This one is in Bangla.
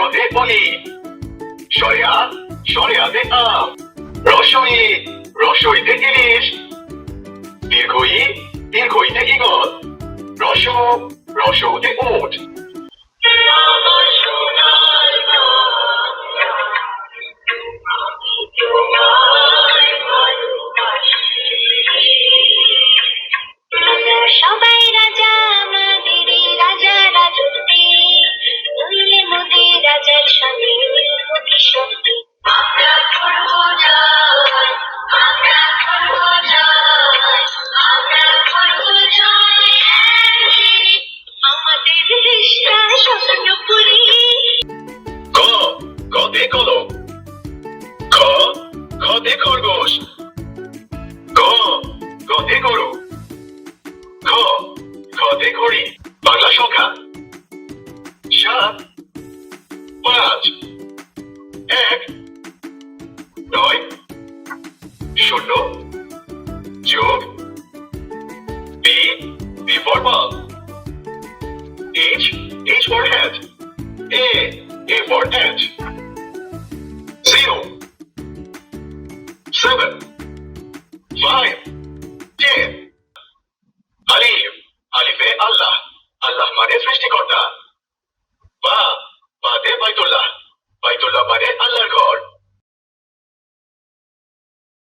অতে অলি, শরে আ, শরে আতে আম, রসই, রসইতে ইলিশ, দীর্ঘই, দীর্ঘইতে ইগল, রস, রসৌতে উট। সবাই রাজা আমাদেরই রাজা রাজত্বে, নইলে মোদের রাজার সঙ্গে মিলবি সত্যি। আমরা করব জয়, আমরা করব জয়, আমরা করব জয় একদিন, আমাদের দেশটা স্বপ্নপুরী। ক, কতে কলম, খ, খতে খরগোশ, গ, গতে গরু, খ, খতে ঘড়ি। বাংলা সংখ্যা 7, 5, 1, 9, 0, যোগ B, B for ball, H, H for hat, A for ant, 0, 7, 5,